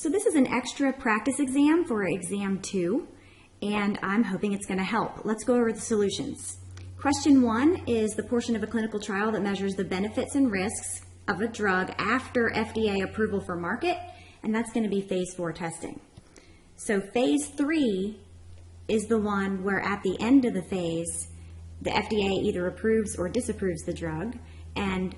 So this is an extra practice exam for exam 2, and I'm hoping it's going to help. Let's go over the solutions. Question 1 is the portion of a clinical trial that measures the benefits and risks of a drug after FDA approval for market, and that's going to be phase 4 testing. So phase 3 is the one where at the end of the phase, the FDA either approves or disapproves the drug, and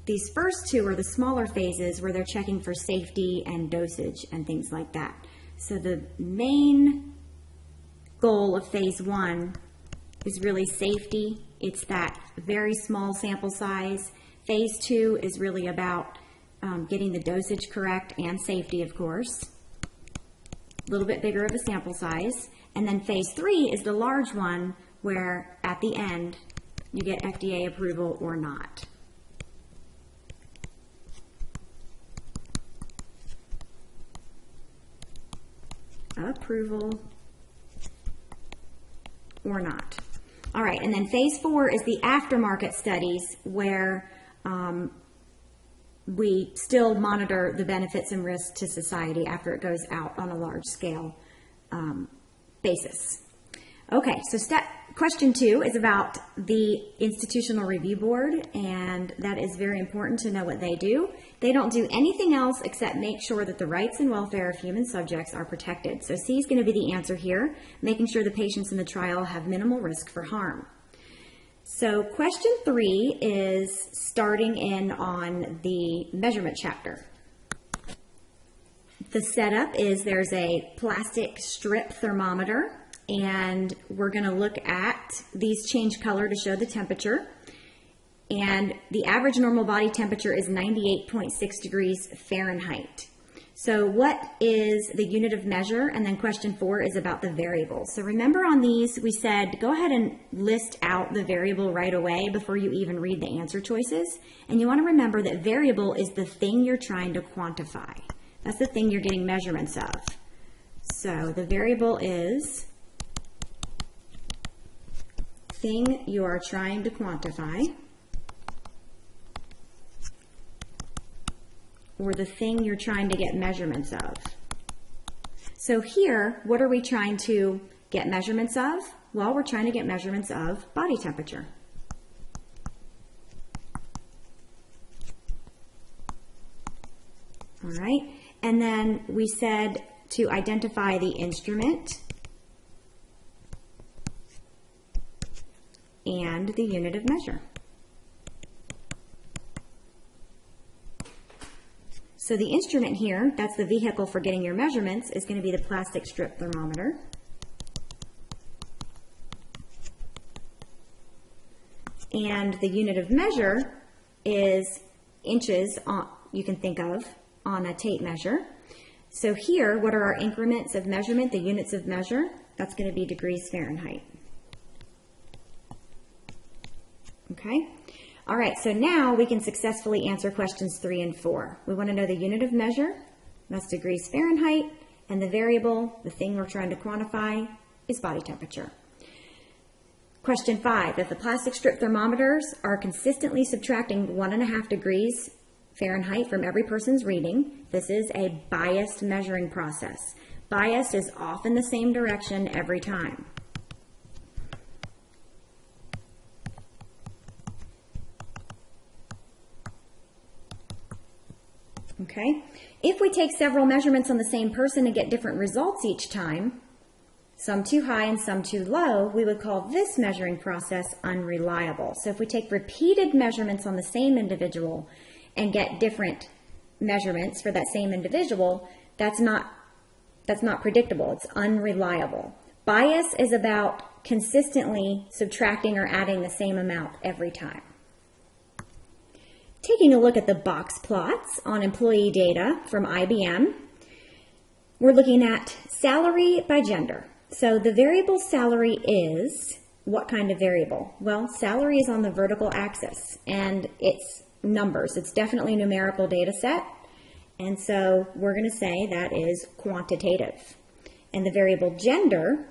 these first 2 are the smaller phases where they're checking for safety and dosage and things like that. So the main goal of phase 1 is really safety. It's that very small sample size. Phase 2 is really about getting the dosage correct and safety, of course. A little bit bigger of a sample size. And then phase 3 is the large one where at the end you get FDA approval or not. Approval or not. All right, and then phase 4 is the aftermarket studies where we still monitor the benefits and risks to society after it goes out on a large scale basis. Okay, so question 2 is about the Institutional Review Board, and that is very important to know what they do. They don't do anything else except make sure that the rights and welfare of human subjects are protected. So C is going to be the answer here, making sure the patients in the trial have minimal risk for harm. So question 3 is starting in on the measurement chapter. The setup is there's a plastic strip thermometer, and we're going to look at these change color to show the temperature. And the average normal body temperature is 98.6 degrees Fahrenheit. So what is the unit of measure? And then question 4 is about the variables. So remember on these, we said go ahead and list out the variable right away before you even read the answer choices. And you want to remember that variable is the thing you're trying to quantify. That's the thing you're getting measurements of. So the variable is thing you are trying to quantify, or the thing you're trying to get measurements of. So here, what are we trying to get measurements of? Well, we're trying to get measurements of body temperature. All right, and then we said to identify the instrument and the unit of measure. So the instrument here, that's the vehicle for getting your measurements, is going to be the plastic strip thermometer. And the unit of measure is inches, you can think of, on a tape measure. So here, what are our increments of measurement, the units of measure? That's going to be degrees Fahrenheit. Okay? All right, so now we can successfully answer questions 3 and 4. We want to know the unit of measure, that's degrees Fahrenheit, and the variable, the thing we're trying to quantify, is body temperature. Question 5, if the plastic strip thermometers are consistently subtracting 1.5 degrees Fahrenheit from every person's reading, this is a biased measuring process. Bias is off in the same direction every time. Okay, if we take several measurements on the same person and get different results each time, some too high and some too low, we would call this measuring process unreliable. So if we take repeated measurements on the same individual and get different measurements for that same individual, that's not predictable, it's unreliable. Bias is about consistently subtracting or adding the same amount every time. Taking a look at the box plots on employee data from IBM, we're looking at salary by gender. So the variable salary is what kind of variable? Well, salary is on the vertical axis, and it's numbers. It's definitely a numerical data set, and so we're going to say that is quantitative. And the variable gender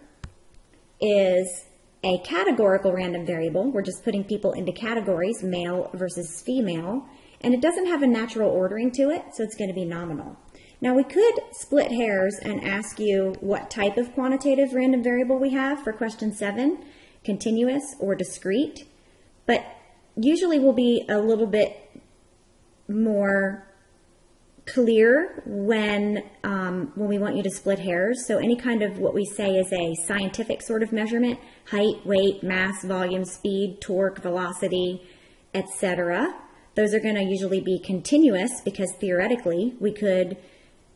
is a categorical random variable. We're just putting people into categories, male versus female, and it doesn't have a natural ordering to it, so it's going to be nominal. Now we could split hairs and ask you what type of quantitative random variable we have for question 7, continuous or discrete, but usually we'll be a little bit more clear when we want you to split hairs. So any kind of what we say is a scientific sort of measurement, height, weight, mass, volume, speed, torque, velocity, etc. Those are going to usually be continuous because theoretically we could,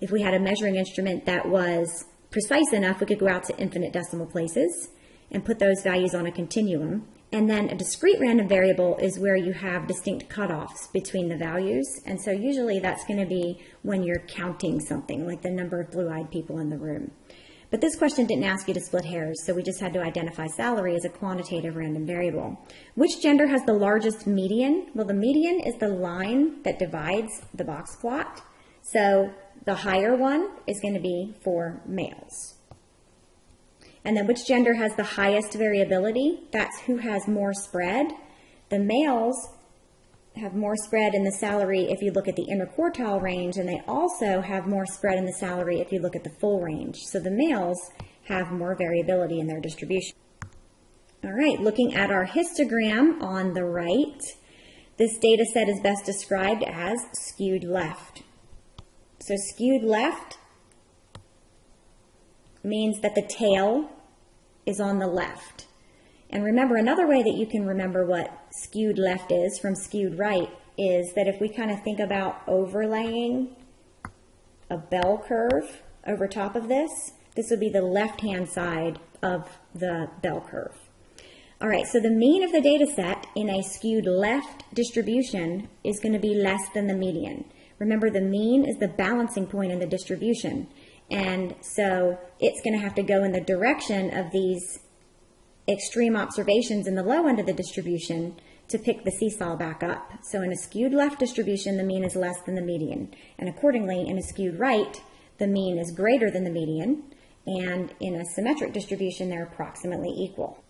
if we had a measuring instrument that was precise enough, we could go out to infinite decimal places and put those values on a continuum. And then a discrete random variable is where you have distinct cutoffs between the values. And so usually that's going to be when you're counting something, like the number of blue-eyed people in the room. But this question didn't ask you to split hairs, so we just had to identify salary as a quantitative random variable. Which gender has the largest median? Well, the median is the line that divides the box plot. So the higher one is going to be for males. And then which gender has the highest variability? That's who has more spread. The males have more spread in the salary if you look at the interquartile range, and they also have more spread in the salary if you look at the full range. So the males have more variability in their distribution. All right, looking at our histogram on the right, this data set is best described as skewed left. So skewed left means that the tail is on the left. And remember, another way that you can remember what skewed left is from skewed right is that if we kind of think about overlaying a bell curve over top of this, this would be the left-hand side of the bell curve. All right, so the mean of the data set in a skewed left distribution is going to be less than the median. Remember, the mean is the balancing point in the distribution. And so it's going to have to go in the direction of these extreme observations in the low end of the distribution to pick the seesaw back up. So in a skewed left distribution, the mean is less than the median. And accordingly, in a skewed right, the mean is greater than the median. And in a symmetric distribution, they're approximately equal.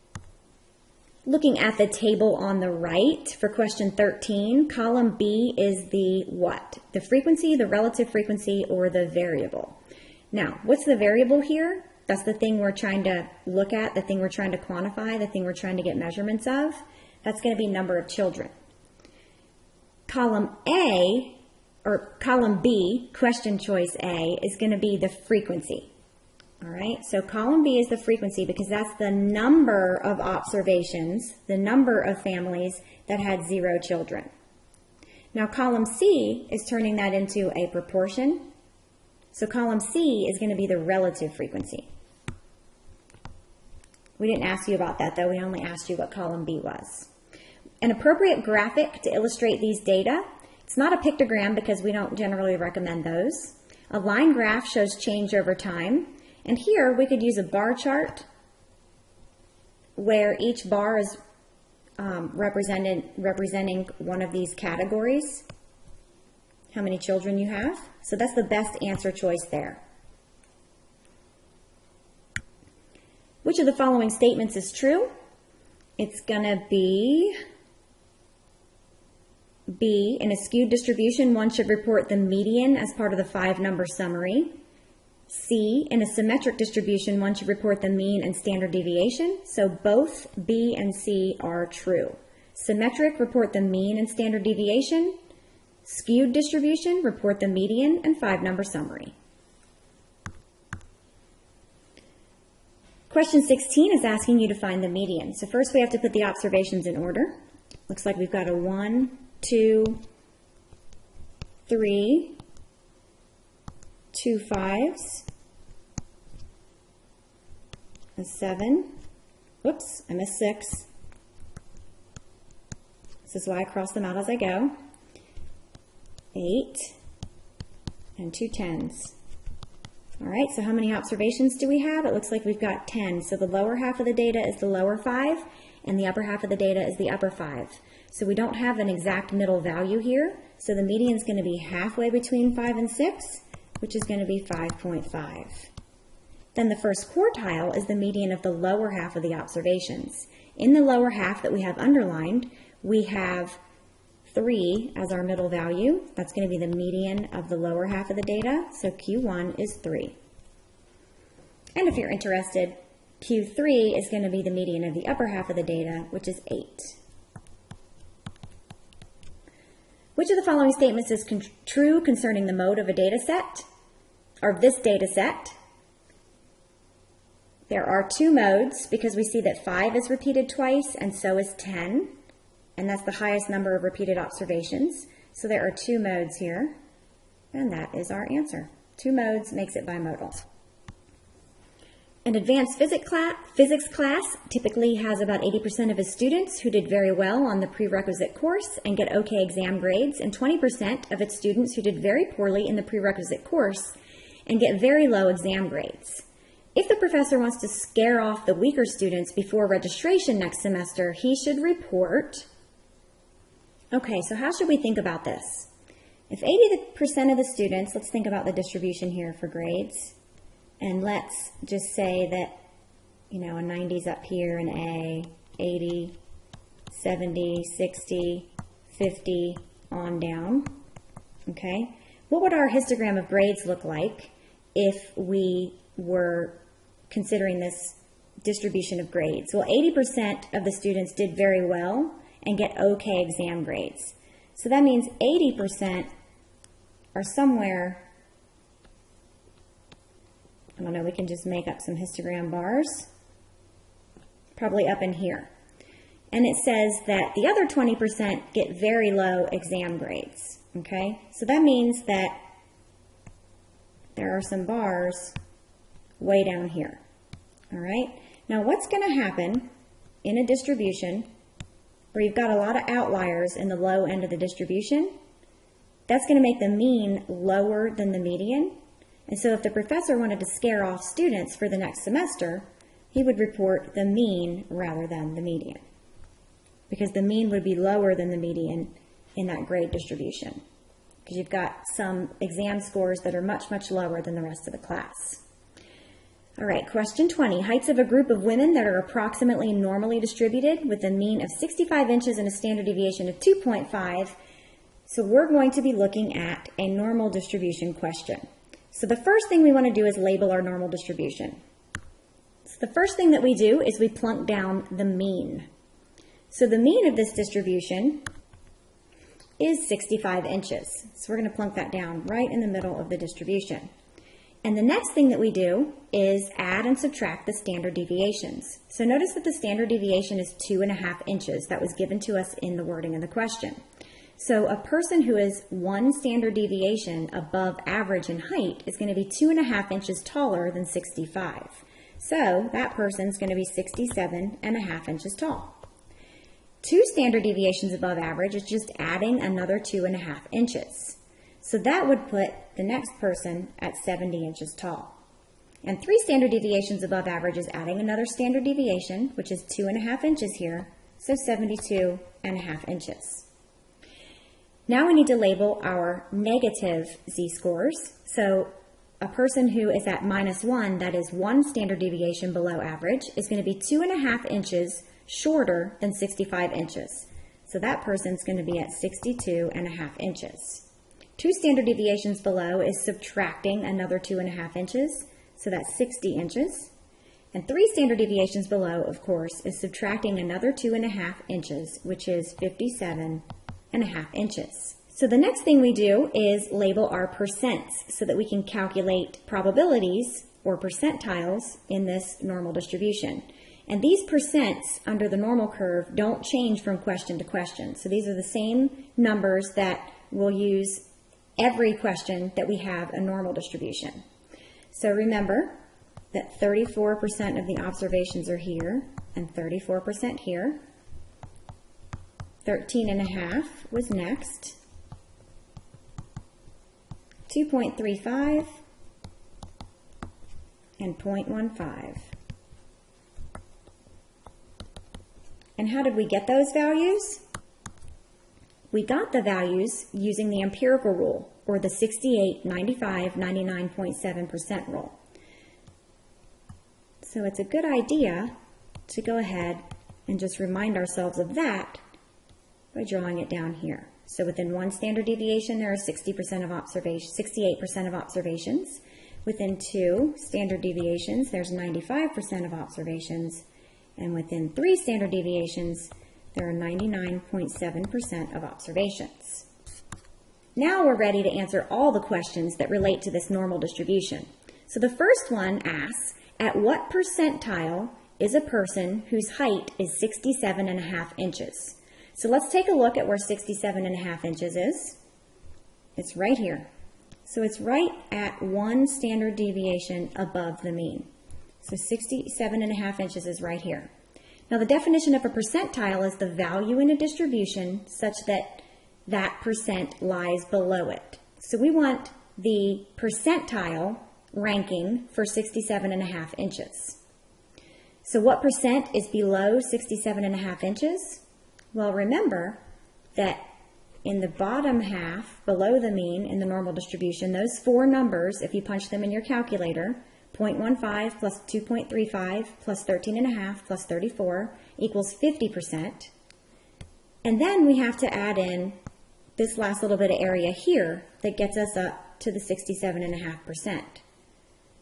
Looking at the table on the right for question 13, column B is the what? The frequency, the relative frequency, or the variable. Now, what's the variable here? That's the thing we're trying to look at, the thing we're trying to quantify, the thing we're trying to get measurements of. That's going to be number of children. Column A, or column B, question choice A, is going to be the frequency. All right, so column B is the frequency because that's the number of observations, the number of families that had 0 children. Now, column C is turning that into a proportion. So column C is going to be the relative frequency. We didn't ask you about that, though. We only asked you what column B was. An appropriate graphic to illustrate these data. It's not a pictogram because we don't generally recommend those. A line graph shows change over time. And here we could use a bar chart where each bar is representing one of these categories. How many children you have. So that's the best answer choice there. Which of the following statements is true? It's going to be B. In a skewed distribution, one should report the median as part of the 5-number summary. C. In a symmetric distribution, one should report the mean and standard deviation. So both B and C are true. Symmetric, report the mean and standard deviation. Skewed distribution, report the median and 5-number summary. Question 16 is asking you to find the median. So first we have to put the observations in order. Looks like we've got a 1, 2, 3, 2 5s, a 7. Whoops, I missed 6. This is why I cross them out as I go. 8, and 2 10s. All right, so how many observations do we have? It looks like we've got 10. So the lower half of the data is the lower 5, and the upper half of the data is the upper 5. So we don't have an exact middle value here. So the median is going to be halfway between 5 and 6, which is going to be 5.5. Then the first quartile is the median of the lower half of the observations. In the lower half that we have underlined, we have 3 as our middle value. That's going to be the median of the lower half of the data, so Q1 is 3. And if you're interested, Q3 is going to be the median of the upper half of the data, which is 8. Which of the following statements is true concerning the mode of a data set, or this data set? There are 2 modes because we see that 5 is repeated twice and so is 10, and that's the highest number of repeated observations. So there are 2 modes here, and that is our answer. 2 modes makes it bimodal. An advanced physics class typically has about 80% of its students who did very well on the prerequisite course and get okay exam grades, and 20% of its students who did very poorly in the prerequisite course and get very low exam grades. If the professor wants to scare off the weaker students before registration next semester, he should report. Okay, so how should we think about this? If 80% of the students, let's think about the distribution here for grades. And let's just say that, you know, a 90's up here, an A, 80, 70, 60, 50, on down, okay? What would our histogram of grades look like if we were considering this distribution of grades? Well, 80% of the students did very well and get okay exam grades. So that means 80% are somewhere, I don't know, we can just make up some histogram bars, probably up in here. And it says that the other 20% get very low exam grades, okay? So that means that there are some bars way down here, all right? Now what's going to happen in a distribution where you've got a lot of outliers in the low end of the distribution? That's going to make the mean lower than the median. And so if the professor wanted to scare off students for the next semester, he would report the mean rather than the median, because the mean would be lower than the median in that grade distribution, because you've got some exam scores that are much, much lower than the rest of the class. All right, question 20. Heights of a group of women that are approximately normally distributed with a mean of 65 inches and a standard deviation of 2.5. So we're going to be looking at a normal distribution question. So the first thing we want to do is label our normal distribution. So the first thing that we do is we plunk down the mean. So the mean of this distribution is 65 inches. So we're going to plunk that down right in the middle of the distribution. And the next thing that we do is add and subtract the standard deviations. So notice that the standard deviation is 2.5 inches. That was given to us in the wording of the question. So a person who is 1 standard deviation above average in height is going to be 2.5 inches taller than 65. So that person's going to be 67.5 inches tall. 2 standard deviations above average is just adding another 2.5 inches. So that would put the next person at 70 inches tall. And 3 standard deviations above average is adding another standard deviation, which is 2.5 inches here, so 72.5 inches. Now we need to label our negative z-scores. So a person who is at -1, that is 1 standard deviation below average, is going to be 2.5 inches shorter than 65 inches. So that person's going to be at 62.5 inches. 2 standard deviations below is subtracting another 2.5 inches, so that's 60 inches. And 3 standard deviations below, of course, is subtracting another 2.5 inches, which is 57.5 inches. So the next thing we do is label our percents so that we can calculate probabilities or percentiles in this normal distribution. And these percents under the normal curve don't change from question to question. So these are the same numbers that we'll use every question that we have a normal distribution. So remember that 34% of the observations are here and 34% here. 13.5 was next. 2.35 and 0.15. And how did we get those values? We got the values using the empirical rule, or the 68, 95, 99.7% rule. So it's a good idea to go ahead and just remind ourselves of that by drawing it down here. So within 1 standard deviation, there are 68% of observations. Within 2 standard deviations, there's 95% of observations. And within 3 standard deviations, there are 99.7% of observations. Now we're ready to answer all the questions that relate to this normal distribution. So the first one asks, at what percentile is a person whose height is 67.5 inches? So let's take a look at where 67.5 inches is. It's right here. So it's right at 1 standard deviation above the mean. So 67.5 inches is right here. Now the definition of a percentile is the value in a distribution such that that percent lies below it. So we want the percentile ranking for 67.5 inches. So what percent is below 67.5 inches? Well, remember that in the bottom half, below the mean in the normal distribution, those 4 numbers, if you punch them in your calculator, 0.15 plus 2.35 plus 13.5 plus 34 equals 50%. And then we have to add in this last little bit of area here that gets us up to the 67.5%.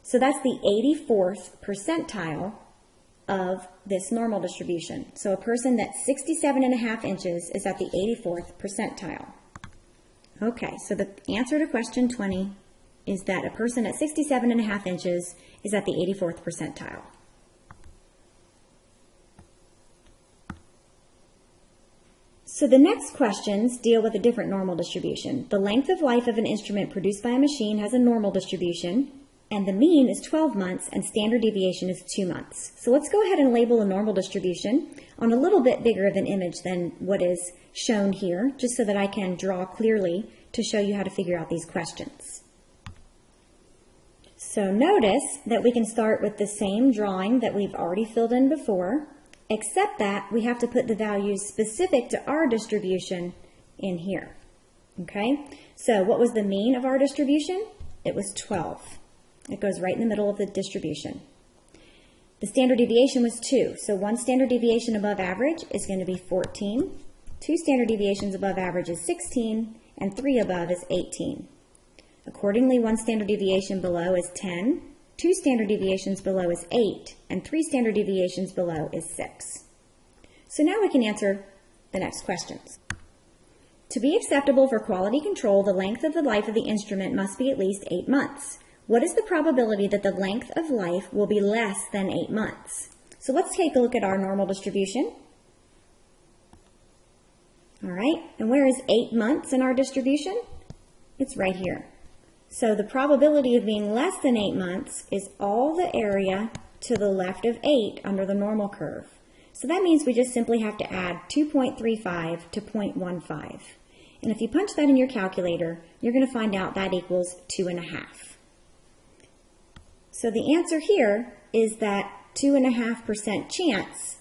So that's the 84th percentile of this normal distribution. So a person that's 67.5 inches is at the 84th percentile. Okay, so the answer to question 20 is that a person at 67.5 inches is at the 84th percentile. So the next questions deal with a different normal distribution. The length of life of an instrument produced by a machine has a normal distribution, and the mean is 12 months and standard deviation is 2 months. So let's go ahead and label a normal distribution on a little bit bigger of an image than what is shown here, just so that I can draw clearly to show you how to figure out these questions. So notice that we can start with the same drawing that we've already filled in before, except that we have to put the values specific to our distribution in here. Okay, so what was the mean of our distribution? It was 12. It goes right in the middle of the distribution. The standard deviation was 2, so 1 standard deviation above average is going to be 14, 2 standard deviations above average is 16, and 3 above is 18. Accordingly, 1 standard deviation below is 10, 2 standard deviations below is 8, and 3 standard deviations below is 6. So now we can answer the next questions. To be acceptable for quality control, the length of the life of the instrument must be at least 8 months. What is the probability that the length of life will be less than 8 months? So let's take a look at our normal distribution. All right, and where is 8 months in our distribution? It's right here. So the probability of being less than 8 months is all the area to the left of 8 under the normal curve. So that means we just simply have to add 2.35 to 0.15. And if you punch that in your calculator, you're going to find out that equals 2.5. So the answer here is that 2.5% chance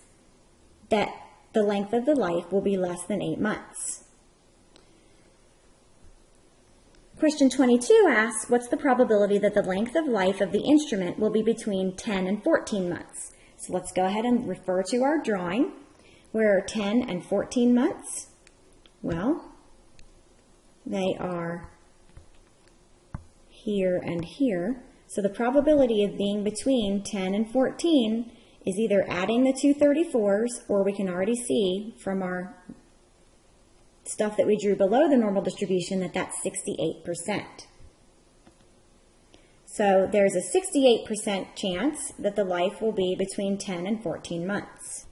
that the length of the life will be less than 8 months. Question 22 asks, what's the probability that the length of life of the instrument will be between 10 and 14 months? So let's go ahead and refer to our drawing. Where are 10 and 14 months? Well, they are here and here. So the probability of being between 10 and 14 is either adding the two 34s, or we can already see from our stuff that we drew below the normal distribution that that's 68%. So there's a 68% chance that the life will be between 10 and 14 months.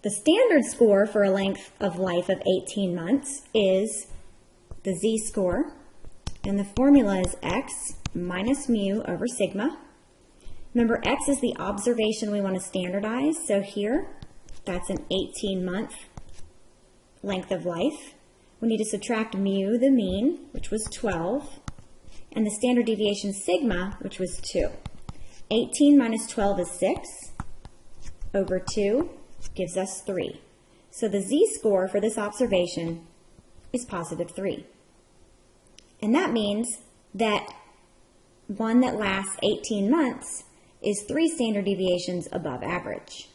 The standard score for a length of life of 18 months is the z-score, and the formula is x minus mu over sigma. Remember, x is the observation we want to standardize, so here, that's an 18-month length of life. We need to subtract mu, the mean, which was 12, and the standard deviation sigma, which was 2. 18 minus 12 is 6, over 2 gives us 3. So the z-score for this observation is positive 3. And that means that one that lasts 18 months is 3 standard deviations above average.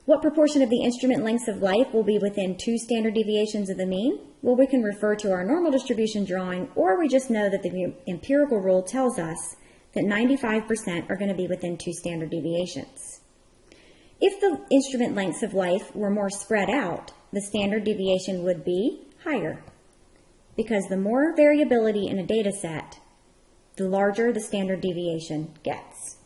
What proportion of the instrument lengths of life will be within 2 standard deviations of the mean? Well, we can refer to our normal distribution drawing, or we just know that the empirical rule tells us that 95% are going to be within 2 standard deviations. If the instrument lengths of life were more spread out, the standard deviation would be higher, because the more variability in a data set, the larger the standard deviation gets.